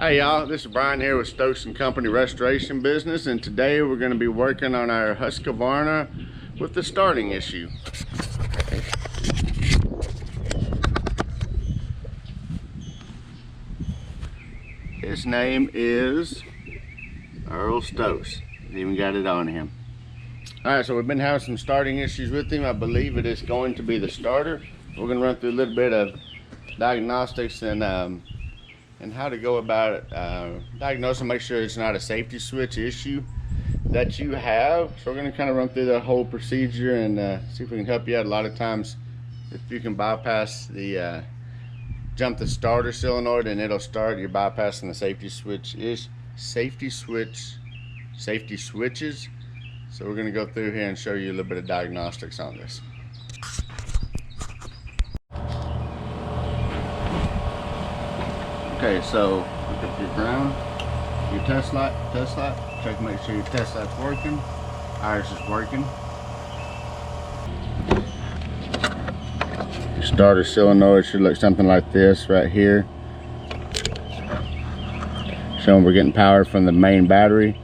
Hey y'all, this is Brian here with Stokes & Company Restoration Business, and today we're going to be working on our Husqvarna with the starting issue. His name is Earl Stokes. He's even got it on him. Alright, so we've been having some starting issues with him. I believe it is going to be the starter. We're going to run through a little bit of diagnostics and how to go about it, diagnose and make sure it's not a safety switch issue that you have. So we're going to kind of run through the whole procedure and see if we can help you out. A lot of times if you can bypass the jump the starter solenoid and it'll start, you're bypassing the safety switches. So we're going to go through here and show you a little bit of diagnostics on this. Okay, so look up your ground, your test light, check to make sure your test light's working, ours is working. Your starter solenoid should look something like this right here. Showing we're getting power from the main battery.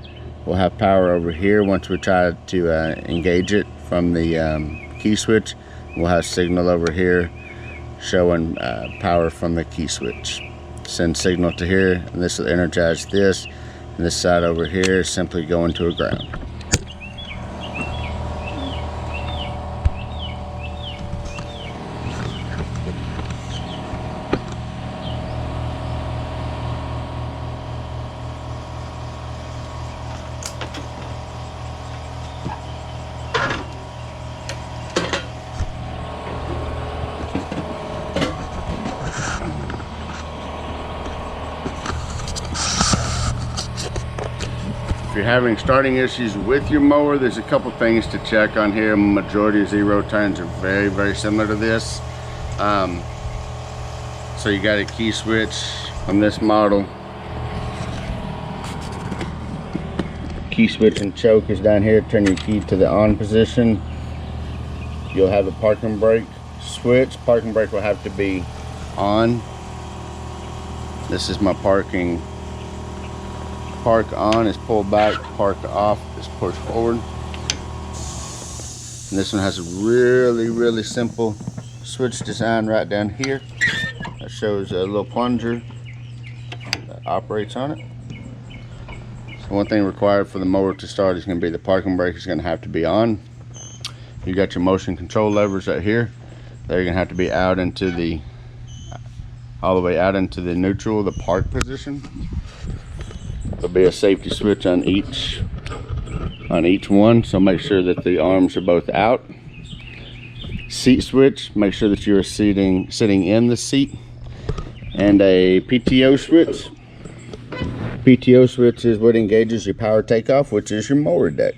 We'll have power over here once we try to engage it from the key switch. We'll have signal over here showing power from the key switch. Send signal to here, and this will energize this, and this side over here is simply going to a ground. If you're having starting issues with your mower, there's a couple things to check on here. Majority of zero turns are very similar to this. So you got a key switch on this model. Key switch and choke is down here. Turn your key to the on position. You'll have a parking brake switch. Parking brake will have to be on. This is my parking. Park on is pull back, park off is push forward. And this one has a really simple switch design right down here that shows a little plunger that operates on it. So one thing required for the mower to start is going to be the parking brake is going to have to be on. You got your motion control levers right here. They're going to have to be out into the all the way out into the neutral, the park position. There'll be a safety switch on each one, so make sure that the arms are both out. Seat switch, make sure that you're sitting in the seat. And a PTO switch. PTO switch is what engages your power takeoff, which is your mower deck.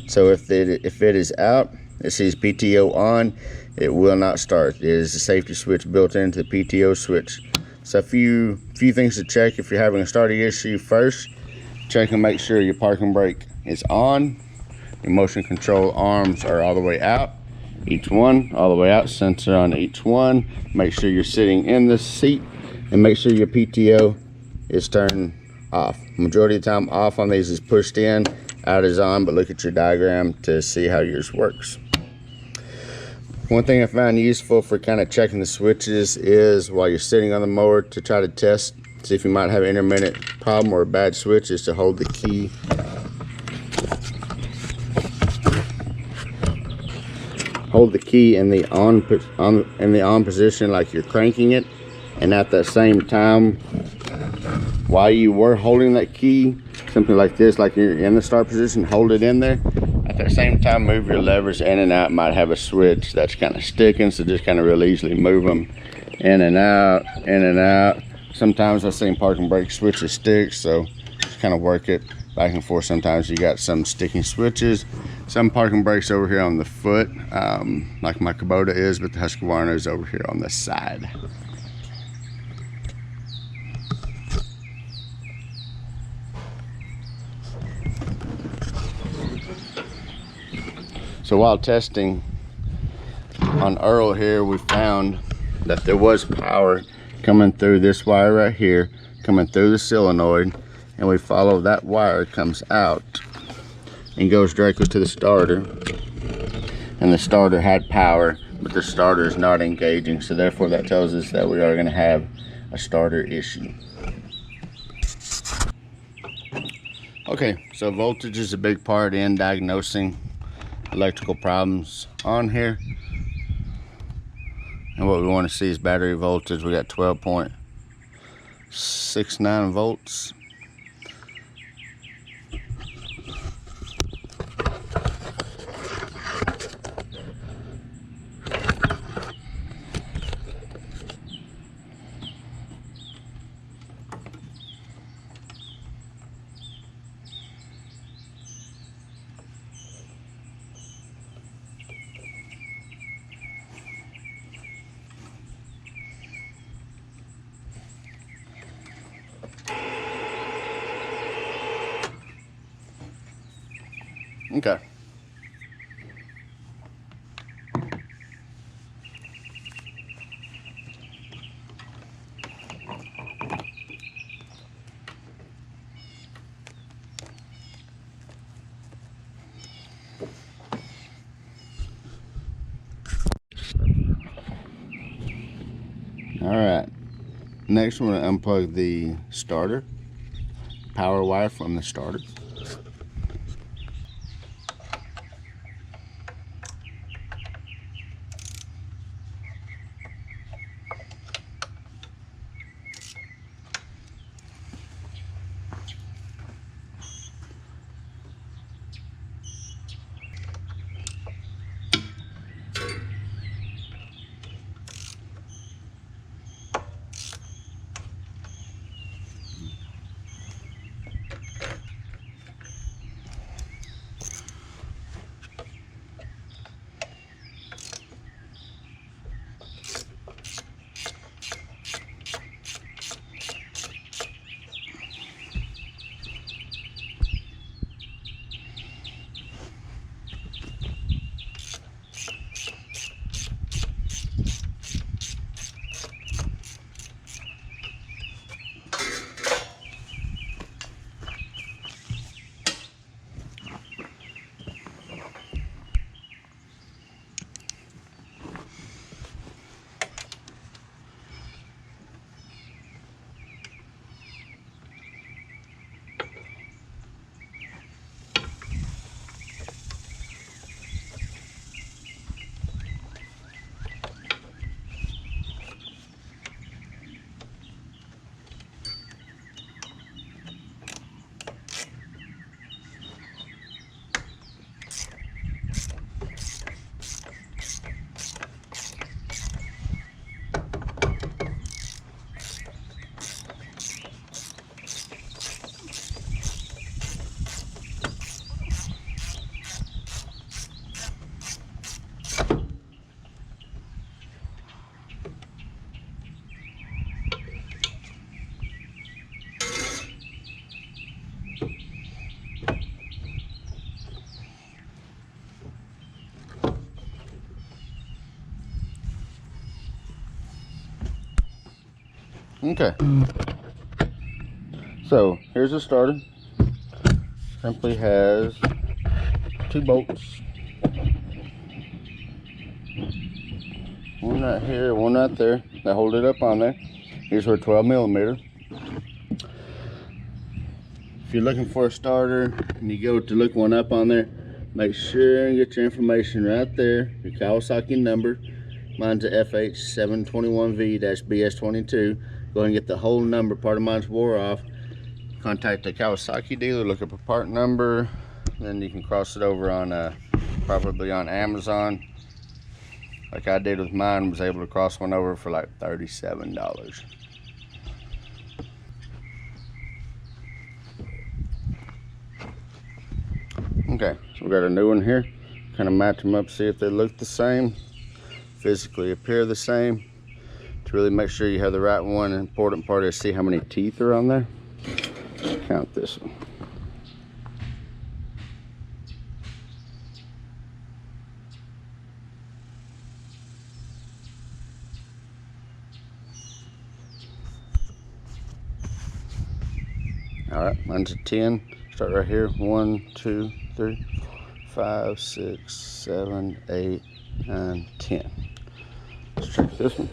So if it is out, it sees PTO on, it will not start. There is a safety switch built into the PTO switch. So a few things to check if you're having a starting issue. First, check and make sure your parking brake is on. Your motion control arms are all the way out. Each one all the way out, sensor on each one. Make sure you're sitting in the seat and make sure your PTO is turned off. Majority of the time off on these is pushed in, out is on, but look at your diagram to see how yours works. One thing I found useful for kind of checking the switches is while you're sitting on the mower to try to test, see if you might have an intermittent problem or a bad switch, is to hold the key. Hold the key in the on position like you're cranking it, and at that same time, while you were holding that key, something like this, like you're in the start position, hold it in there. At the same time, move your levers in and out. Might have a switch that's kind of sticking, so just kind of real easily move them in and out, in and out. Sometimes I've seen parking brake switches stick, so just kind of work it back and forth. Sometimes you got some sticking switches. Some parking brakes over here on the foot, like my Kubota is, but the Husqvarna is over here on the side. So while testing on Earl here, we found that there was power coming through this wire right here coming through the solenoid, and we follow that wire. It comes out and goes directly to the starter, and the starter had power, but the starter is not engaging, so therefore that tells us that we are going to have a starter issue. Okay, so voltage is a big part in diagnosing electrical problems on here, and what we want to see is battery voltage. We got 12.69 volts. Okay. All right. Next, we're going to unplug the starter, power wire from the starter. Okay, so here's the starter. Simply has 2 bolts, one right here, one right there, that hold it up on there. Here's our 12mm. If you're looking for a starter and you go to look one up on there, make sure and get your information right there, your Kawasaki number. Mine's a FH721V-BS22. Go ahead and get the whole number. Part of mine's wore off. Contact the Kawasaki dealer, look up a part number, then you can cross it over on probably on Amazon, like I did with mine. Was able to cross one over for like $37. Okay, so we got a new one here. Kind of match them up, see if they look the same, physically appear the same. To really make sure you have the right one, the important part is see how many teeth are on there. Count this one. All right, mine's a 10. Start right here. 1, 2, 3, 5, 6, 7, 8, 9, 10. Let's check this one.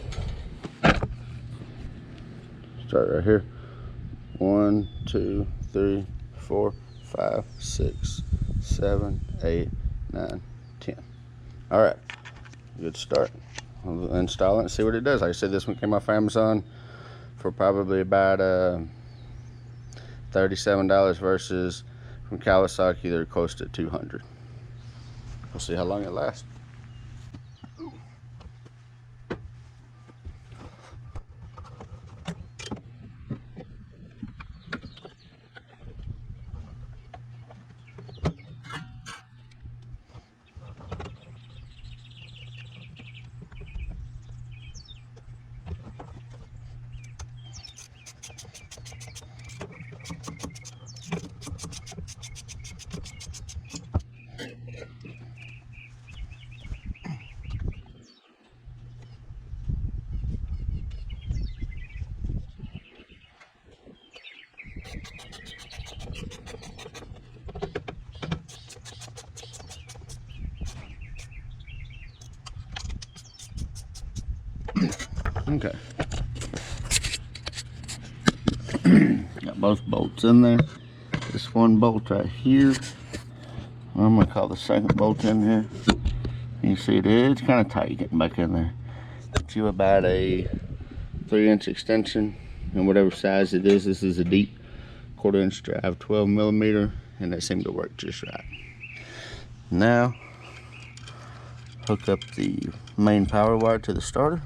Start right here. 1, 2, 3, 4, 5, 6, 7, 8, 9, 10. All right, good start. I'll install it and see what it does. Like I said, this one came off Amazon for probably about $37 versus from Kawasaki they're close to $200. We'll see how long it lasts. Okay. Got both bolts in there. This one bolt right here, I'm gonna call the second bolt in here. You see it's kind of tight getting back in there. Get you about a 3-inch extension, and whatever size it is. This is a deep 1/4-inch drive, 12mm, and they seem to work just right. Now, hook up the main power wire to the starter.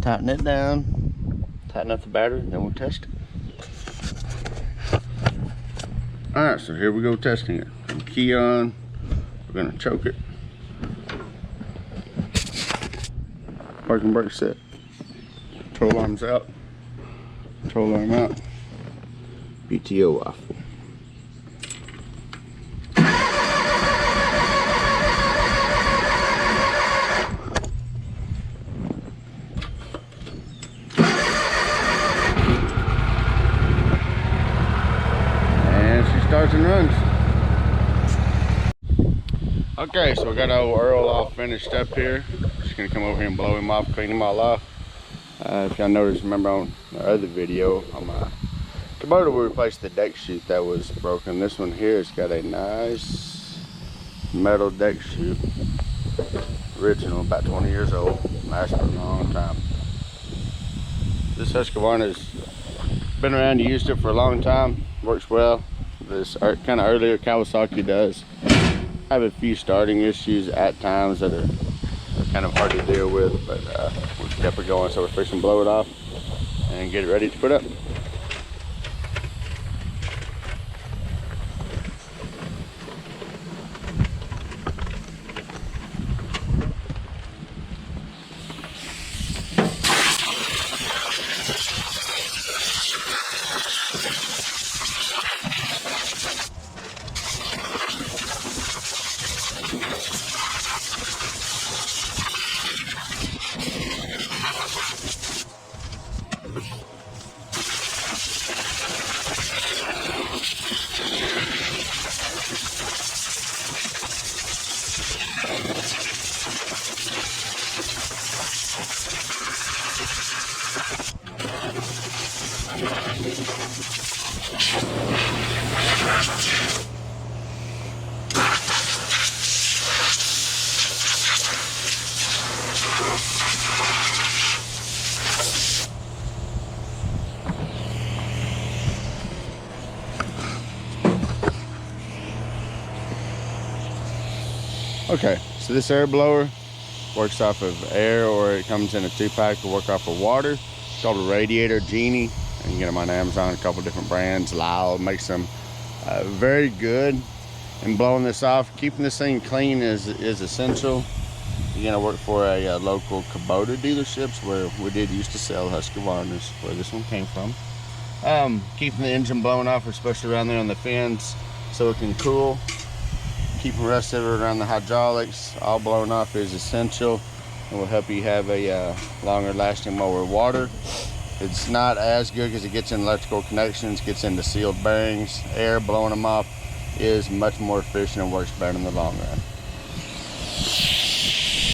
Tighten it down, tighten up the battery, and then we'll test it. Alright, so here we go testing it. Key on, we're gonna choke it. Parking brake set. Control arms out. Control arm out. PTO off. Starts and runs. Okay, so we got old Earl all finished up here. Just gonna come over here and blow him off, clean him all off. If y'all noticed, remember on the other video on my Kubota, we replaced the deck chute that was broken. This one here has got a nice metal deck chute. Original, about 20 years old. Lasts for a long time. This Husqvarna's been around, used it for a long time. Works well. This kind of earlier Kawasaki does have a few starting issues at times that are kind of hard to deal with, but we kept it going, so we're fixing to blow it off and get it ready to put up. Okay, so this air blower works off of air, or it comes in a 2-pack to work off of water. It's called a Radiator Genie. You can get them on Amazon, a couple different brands. Lyle makes them very good. And blowing this off, keeping this thing clean is essential. You're gonna work for a local Kubota dealerships where we did used to sell Husqvarnas, where this one came from. Keeping the engine blown off, especially around there on the fins, so it can cool. Keeping the rest of it around the hydraulics all blown off is essential. and will help you have a longer lasting mower. Water, it's not as good because it gets in electrical connections, gets into sealed bearings. Air blowing them off is much more efficient and works better in the long run.